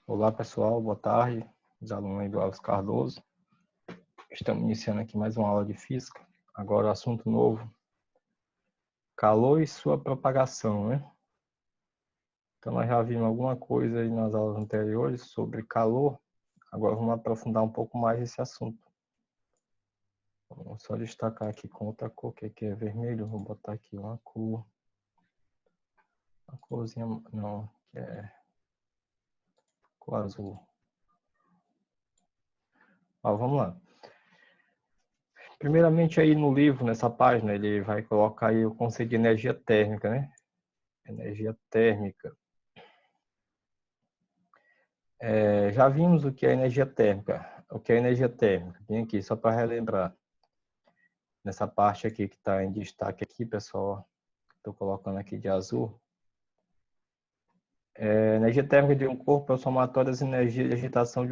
Olá pessoal, boa tarde, os alunos aí do Alves Cardoso. Estamos iniciando aqui mais uma aula de física. Agora assunto novo, calor e sua propagação, né? Então nós já vimos alguma coisa aí nas aulas anteriores sobre calor. Agora vamos aprofundar um pouco mais esse assunto. Vamos só destacar aqui com outra cor, que aqui é vermelho. Vou botar aqui uma corzinha, não, que é cor azul. Ó, vamos lá. Primeiramente aí no livro, nessa página, ele vai colocar aí o conceito de energia térmica, né? Energia térmica. Já vimos o que é energia térmica. O que é energia térmica? Vem aqui, só para relembrar. Nessa parte aqui que está em destaque aqui, pessoal. Estou colocando aqui de azul. Energia térmica de um corpo é o somatório das energias de agitação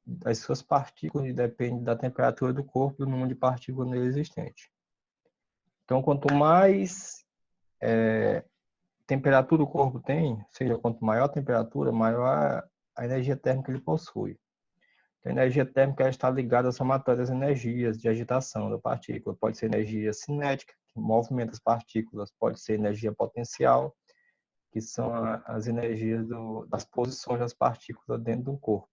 das suas partículas e depende da temperatura do corpo e do número de partículas nele existente. Então, quanto mais temperatura o corpo tem, ou seja, quanto maior a temperatura, maior a energia térmica que ele possui. A energia térmica está ligada à somatória das energias de agitação da partícula. Pode ser energia cinética, que movimenta as partículas, pode ser energia potencial, que são as energias das posições das partículas dentro do corpo.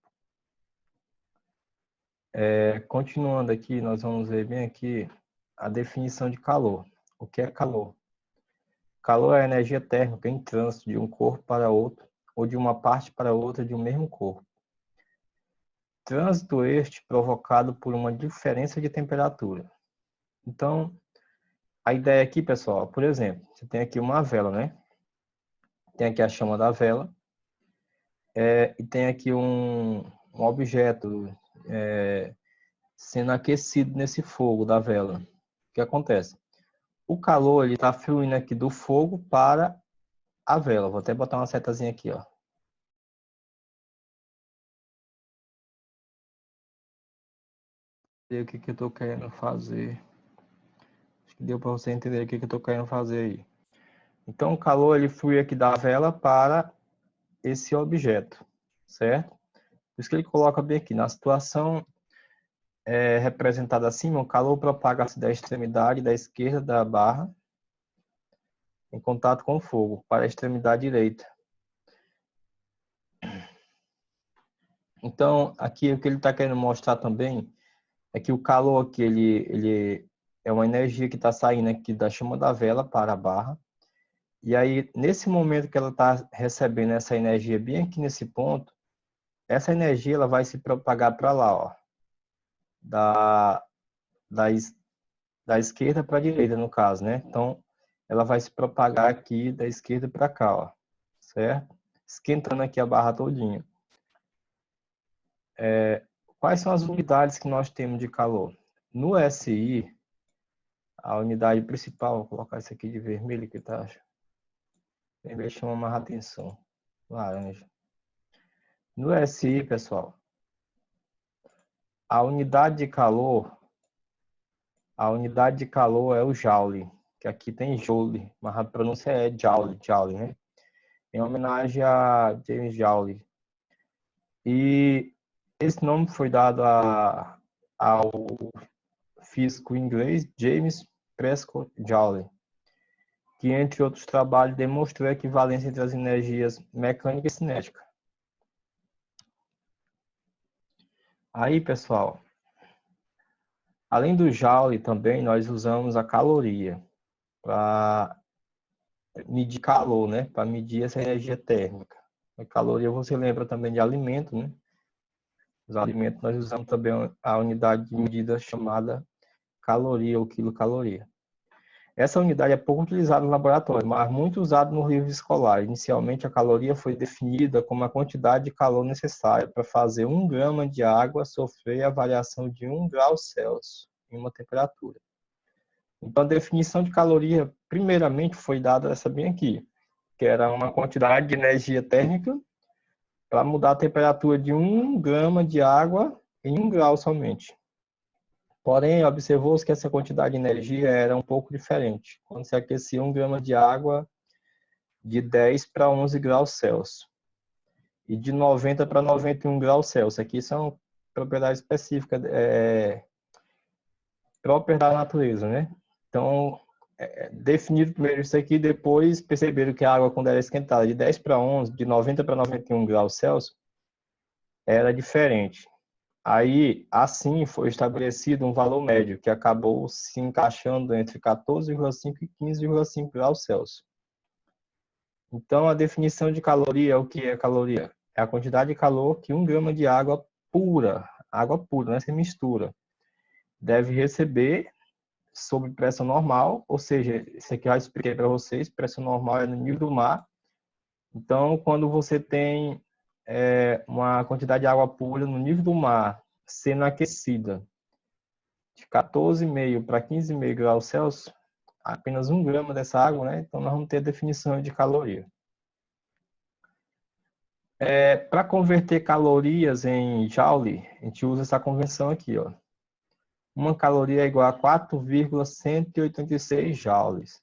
Continuando aqui, nós vamos ver bem aqui a definição de calor. O que é calor? Calor é a energia térmica em trânsito de um corpo para outro ou de uma parte para outra de um mesmo corpo. Trânsito este provocado por uma diferença de temperatura. Então, a ideia aqui, pessoal, por exemplo, você tem aqui uma vela, né? Tem aqui a chama da vela e tem aqui um objeto sendo aquecido nesse fogo da vela. O que acontece? O calor ele está fluindo aqui do fogo para a vela. Vou até botar uma setazinha aqui, ó. O que eu estou querendo fazer? Acho que deu para você entender o que eu estou querendo fazer aí. Então, o calor ele flui aqui da vela para esse objeto, certo? Por isso que ele coloca bem aqui, na situação representada acima, o calor propaga-se da extremidade da esquerda da barra em contato com o fogo, para a extremidade direita. Então, aqui o que ele está querendo mostrar também é que o calor aqui, ele é uma energia que está saindo aqui da chama da vela para a barra. E aí, nesse momento que ela está recebendo essa energia bem aqui nesse ponto, essa energia ela vai se propagar para lá, ó, da esquerda para a direita, no caso, né? Então, ela vai se propagar aqui da esquerda para cá, ó, certo? Esquentando aqui a barra todinha. Quais são as unidades que nós temos de calor? No SI, a unidade principal, vou colocar isso aqui de vermelho, que tá, vermelho chama mais atenção, laranja. No SI, pessoal, a unidade de calor é o Joule, que aqui tem Joule, mas a pronúncia é Joule, né? Em homenagem a James Joule. E esse nome foi dado ao físico inglês James Prescott Joule, que, entre outros trabalhos, demonstrou a equivalência entre as energias mecânica e cinética. Aí, pessoal, além do Joule, também nós usamos a caloria para medir calor, né? Para medir essa energia térmica. A caloria você lembra também de alimento, né? Os alimentos nós usamos também a unidade de medida chamada caloria ou quilocaloria. Essa unidade é pouco utilizada no laboratório, mas muito usada no livro escolar. Inicialmente, a caloria foi definida como a quantidade de calor necessária para fazer 1 grama de água sofrer a variação de 1 grau Celsius em uma temperatura. Então, a definição de caloria, primeiramente, foi dada essa bem aqui, que era uma quantidade de energia térmica para mudar a temperatura de 1 grama de água em 1 grau somente. Porém, observou-se que essa quantidade de energia era um pouco diferente, quando se aquecia 1 grama de água de 10 para 11 graus Celsius. e de 90 para 91 graus Celsius. Aqui são propriedades específicas, próprias da natureza, né? Então, definido primeiro isso aqui, depois perceberam que a água, quando era esquentada de 10 para 11, de 90 para 91 graus Celsius, era diferente. Aí, assim, foi estabelecido um valor médio, que acabou se encaixando entre 14,5 e 15,5 graus Celsius. Então, a definição de caloria é o que é caloria? É a quantidade de calor que 1 grama de água pura, né, sem mistura, deve receber sob pressão normal, ou seja, isso aqui eu já expliquei para vocês, pressão normal é no nível do mar. Então, quando você tem uma quantidade de água pura no nível do mar sendo aquecida de 14,5 para 15,5 graus Celsius, apenas 1 grama dessa água, né? Então, nós vamos ter a definição de caloria. Para converter calorias em joule, a gente usa essa convenção aqui, ó. Uma caloria é igual a 4,186 joules.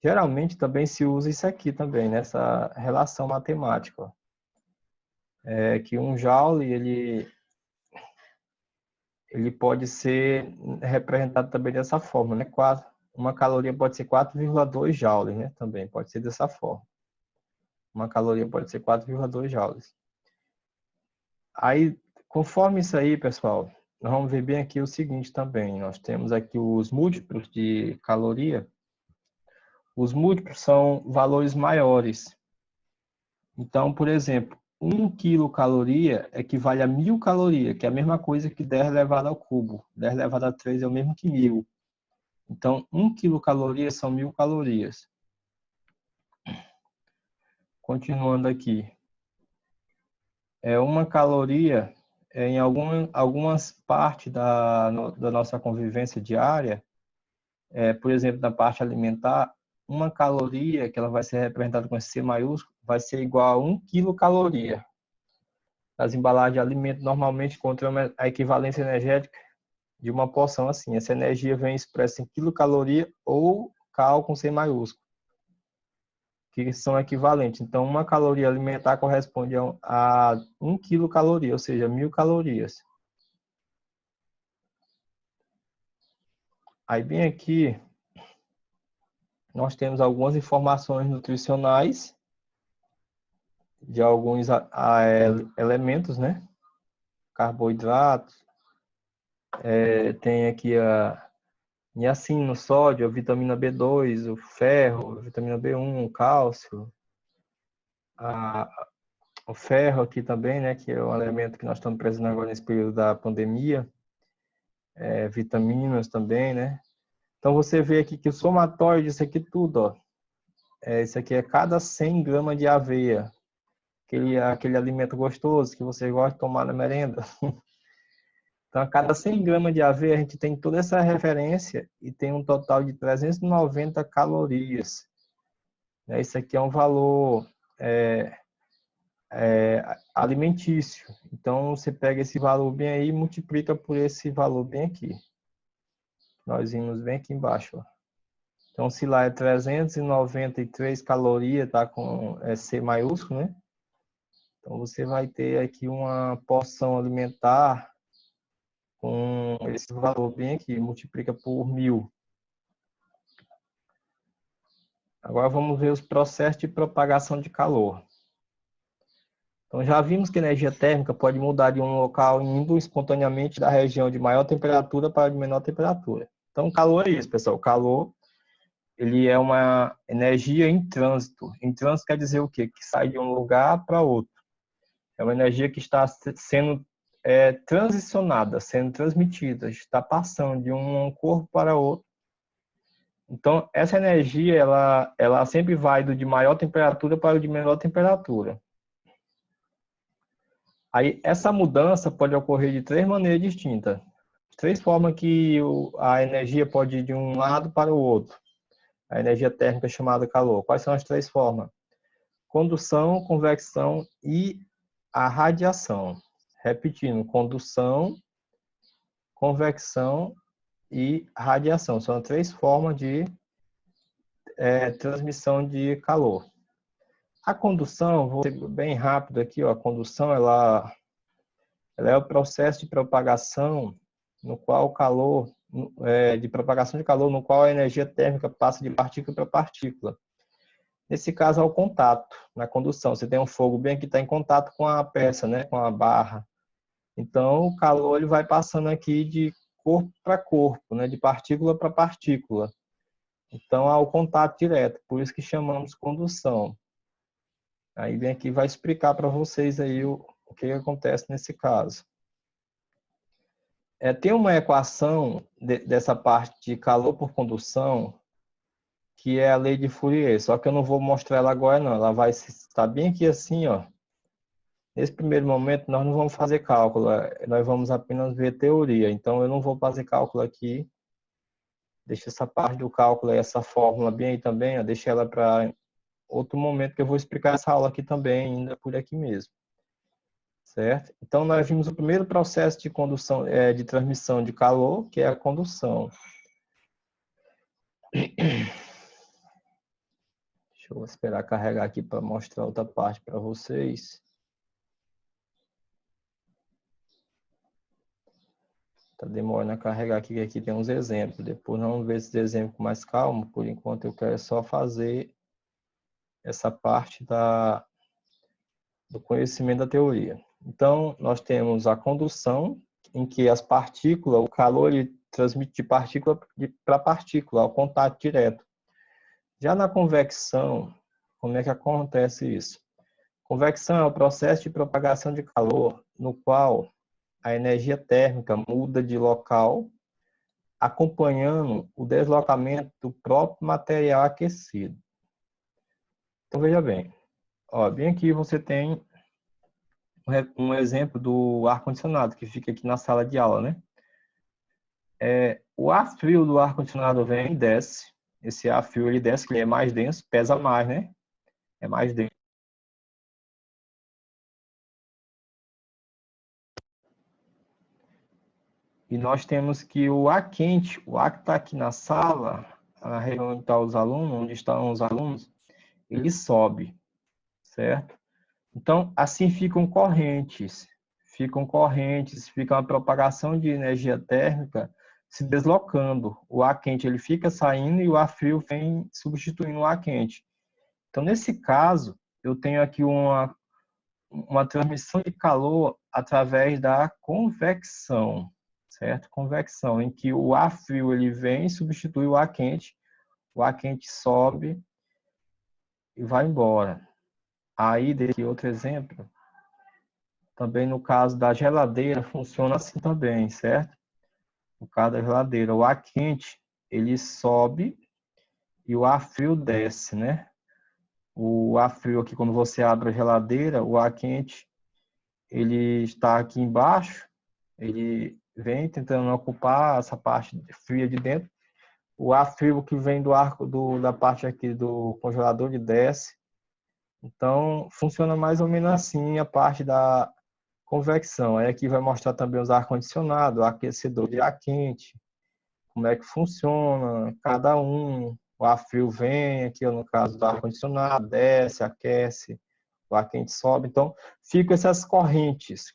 Geralmente também se usa isso aqui também, nessa relação matemática, ó. Que um joule, ele pode ser representado também dessa forma, né? Uma caloria pode ser 4,2 joules, né? Também pode ser dessa forma. Uma caloria pode ser 4,2 joules. Aí, conforme isso aí, pessoal, nós vamos ver bem aqui o seguinte também. Nós temos aqui os múltiplos de caloria. Os múltiplos são valores maiores. Então, por exemplo, 1 quilocaloria equivale a 1.000 calorias, que é a mesma coisa que 10 elevado ao cubo. 10 elevado a 3 é o mesmo que 1.000. Então, 1 quilocaloria são 1.000 calorias. Continuando aqui. Uma caloria, em algumas partes da nossa convivência diária, por exemplo, na parte alimentar, uma caloria, que ela vai ser representada com esse C maiúsculo, vai ser igual a 1 quilocaloria. As embalagens de alimento normalmente encontram a equivalência energética de uma porção assim. Essa energia vem expressa em quilocaloria ou cal com C maiúsculo, que são equivalentes. Então, uma caloria alimentar corresponde a 1 quilocaloria, ou seja, 1.000 calorias. Aí, bem aqui, nós temos algumas informações nutricionais de alguns elementos, né? Carboidratos, tem aqui a niacina, o sódio, a vitamina B2, o ferro, a vitamina B1, o cálcio, o ferro aqui também, né? Que é um elemento que nós estamos precisando agora nesse período da pandemia, vitaminas também, né? Então você vê aqui que o somatório disso aqui tudo, ó, isso aqui é cada 100 gramas de aveia, aquele alimento gostoso que você gosta de tomar na merenda. Então, a cada 100 gramas de aveia, a gente tem toda essa referência e tem um total de 390 calorias. Isso aqui é um valor alimentício. Então, você pega esse valor bem aí e multiplica por esse valor bem aqui. Nós vimos bem aqui embaixo, ó. Então, se lá é 393 calorias, tá com C maiúsculo, né? Então, você vai ter aqui uma porção alimentar com esse valor bem aqui, multiplica por 1.000. Agora vamos ver os processos de propagação de calor. Então já vimos que a energia térmica pode mudar de um local indo espontaneamente da região de maior temperatura para de menor temperatura. Então o calor é isso, pessoal. O calor, ele é uma energia em trânsito. Em trânsito quer dizer o quê? Que sai de um lugar para outro. É uma energia que está sendo transicionada, sendo transmitida, está passando de um corpo para outro. Então, essa energia, ela sempre vai do de maior temperatura para o de menor temperatura. Aí, essa mudança pode ocorrer de 3 maneiras distintas. 3 formas que a energia pode ir de um lado para o outro. A energia térmica é chamada calor. Quais são as 3 formas? Condução, convecção e a radiação. Repetindo, condução, convecção e radiação. São 3 formas de transmissão de calor. A condução, vou ser bem rápido aqui, ó, a condução ela é o processo de propagação no qual o calor, de propagação de calor, no qual a energia térmica passa de partícula para partícula. Nesse caso, é o contato, na condução. Você tem um fogo bem aqui, está em contato com a peça, né, com a barra. Então, o calor ele vai passando aqui de corpo para corpo, né, de partícula para partícula. Então, há o contato direto, por isso que chamamos condução. Aí bem aqui vai explicar para vocês aí o que acontece nesse caso. Tem uma equação dessa parte de calor por condução, que é a lei de Fourier, só que eu não vou mostrar ela agora não, ela vai estar bem aqui assim, ó. Nesse primeiro momento nós não vamos fazer cálculo, nós vamos apenas ver teoria, então eu não vou fazer cálculo aqui, deixa essa parte do cálculo, essa fórmula bem aí também, ó, deixa ela para outro momento que eu vou explicar essa aula aqui também, ainda por aqui mesmo. Certo? Então, nós vimos o primeiro processo de condução, de transmissão de calor, que é a condução. Deixa eu esperar carregar aqui para mostrar outra parte para vocês. Está demorando a carregar aqui, que aqui tem uns exemplos. Depois nós vamos ver esses exemplos com mais calma. Por enquanto, eu quero só fazer essa parte do conhecimento da teoria. Então, nós temos a condução, em que as partículas, o calor ele transmite de partícula para partícula, ao contato direto. Já na convecção, como é que acontece isso? Convecção é o processo de propagação de calor, no qual a energia térmica muda de local, acompanhando o deslocamento do próprio material aquecido. Então, veja bem. Ó, bem aqui você tem um exemplo do ar-condicionado, que fica aqui na sala de aula, né? O ar frio do ar-condicionado vem e desce. Esse ar frio ele desce, que ele é mais denso, pesa mais, né? É mais denso. E nós temos que o ar quente, o ar que está aqui na sala, na região onde estão os alunos, onde estão os alunos, ele sobe, certo? Então, assim ficam correntes, fica uma propagação de energia térmica se deslocando. O ar quente ele fica saindo e o ar frio vem substituindo o ar quente. Então, nesse caso, eu tenho aqui uma transmissão de calor através da convecção, certo? Convecção, em que o ar frio ele vem e substitui o ar quente sobe e vai embora. Aí, desse outro exemplo, também no caso da geladeira, funciona assim também, certo? No caso da geladeira, o ar quente, ele sobe e o ar frio desce, né? O ar frio aqui, quando você abre a geladeira, o ar quente, ele está aqui embaixo, ele vem tentando ocupar essa parte fria de dentro. O ar frio que vem da parte aqui do congelador, ele desce. Então, funciona mais ou menos assim a parte da convecção. Aí aqui vai mostrar também os ar-condicionado, aquecedor de ar quente, como é que funciona, cada um. O ar frio vem, aqui no caso do ar-condicionado, desce, aquece, o ar quente sobe. Então, ficam essas correntes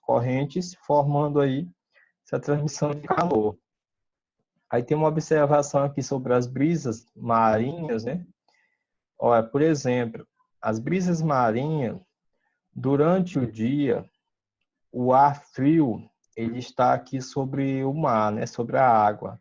formando aí essa transmissão de calor. Aí tem uma observação aqui sobre as brisas marinhas, né? Olha, por exemplo, as brisas marinhas, durante o dia, o ar frio, ele está aqui sobre o mar, né? Sobre a água.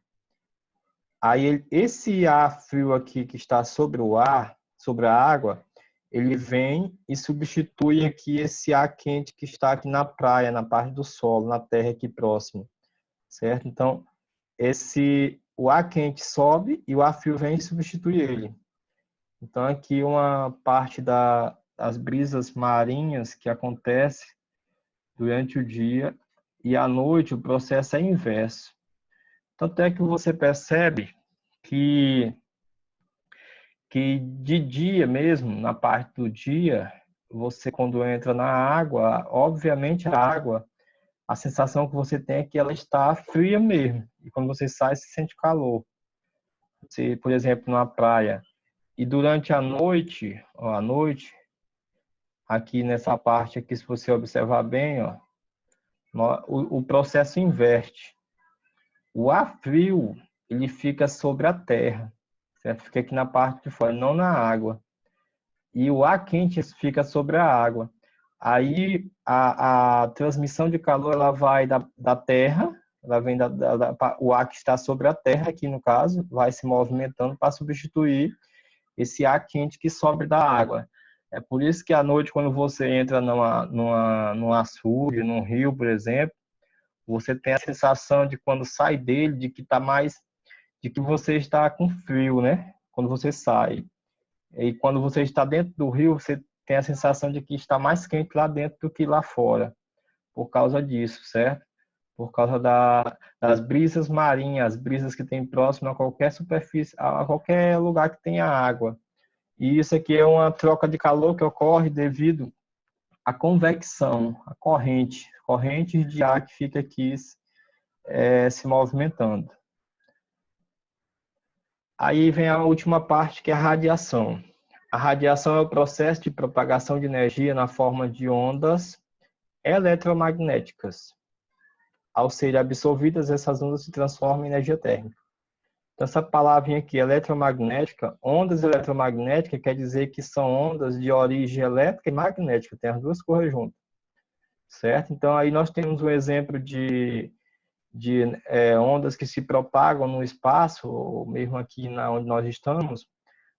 Aí esse ar frio aqui que está sobre o ar, sobre a água, ele vem e substitui aqui esse ar quente que está aqui na praia, na parte do solo, na terra aqui próximo, certo? Então, o ar quente sobe e o ar frio vem e substitui ele. Então, aqui uma parte das brisas marinhas que acontece durante o dia e à noite o processo é inverso. Tanto é que você percebe que de dia mesmo, na parte do dia, você quando entra na água, obviamente a água, a sensação que você tem é que ela está fria mesmo. E quando você sai, você sente calor. Você, por exemplo, na praia, e durante a noite, aqui nessa parte aqui, se você observar bem, ó, o processo inverte. O ar frio, ele fica sobre a terra, certo? Fica aqui na parte de fora, não na água. E o ar quente fica sobre a água. Aí a transmissão de calor ela vai da terra, ela vem o ar que está sobre a terra, aqui no caso, vai se movimentando para substituir esse ar quente que sobe da água. É por isso que à noite, quando você entra num açude, num rio, por exemplo, você tem a sensação de quando sai dele, de que você está com frio, né? Quando você sai. E quando você está dentro do rio, você tem a sensação de que está mais quente lá dentro do que lá fora, por causa disso, certo? Por causa das brisas marinhas, as brisas que tem próximo a qualquer superfície, a qualquer lugar que tenha água. E isso aqui é uma troca de calor que ocorre devido à convecção, à corrente de ar que fica aqui se movimentando. Aí vem a última parte, que é a radiação. A radiação é o processo de propagação de energia na forma de ondas eletromagnéticas. Ao serem absorvidas, essas ondas se transformam em energia térmica. Então, essa palavrinha aqui, eletromagnética, ondas eletromagnéticas, quer dizer que são ondas de origem elétrica e magnética, tem as duas coisas juntas, certo? Então, aí nós temos um exemplo de ondas que se propagam no espaço, ou mesmo aqui onde nós estamos,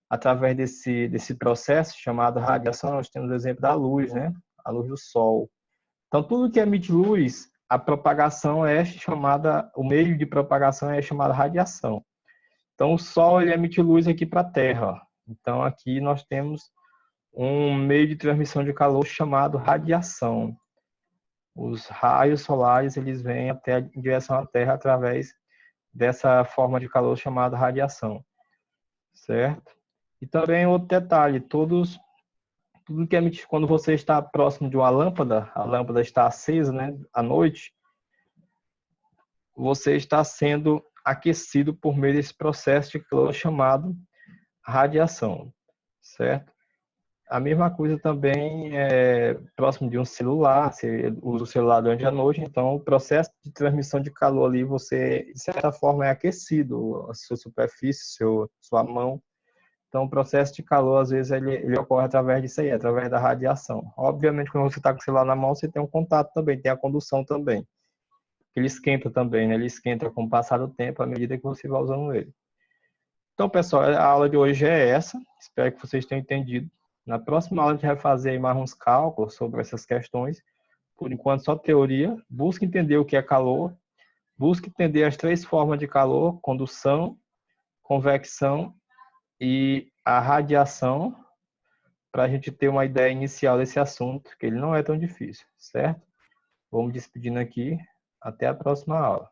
através desse processo chamado radiação. Nós temos o exemplo da luz, né? A luz do sol. Então, tudo que emite luz, a propagação é chamada, o meio de propagação é chamado radiação. Então, o sol ele emite luz aqui para a Terra. Então, aqui nós temos um meio de transmissão de calor chamado radiação. Os raios solares eles vêm até em direção à Terra através dessa forma de calor chamada radiação, certo? E também outro detalhe, tudo que emite quando você está próximo de uma lâmpada, a lâmpada está acesa, né, à noite, você está sendo aquecido por meio desse processo de calor chamado radiação, certo? A mesma coisa também é próximo de um celular, você usa o celular durante a noite, então o processo de transmissão de calor ali, você, de certa forma, é aquecido, a sua superfície, sua mão. Então, o processo de calor, às vezes, ele ocorre através disso aí, através da radiação. Obviamente, quando você está com o celular na mão, você tem um contato também, tem a condução também. Ele esquenta também, né? Ele esquenta com o passar do tempo, à medida que você vai usando ele. Então, pessoal, a aula de hoje é essa. Espero que vocês tenham entendido. Na próxima aula, a gente vai fazer mais uns cálculos sobre essas questões. Por enquanto, só teoria. Busque entender o que é calor. Busque entender as três formas de calor: condução, convecção e a radiação, para a gente ter uma ideia inicial desse assunto, que ele não é tão difícil, certo? Vou me despedindo aqui. Até a próxima aula.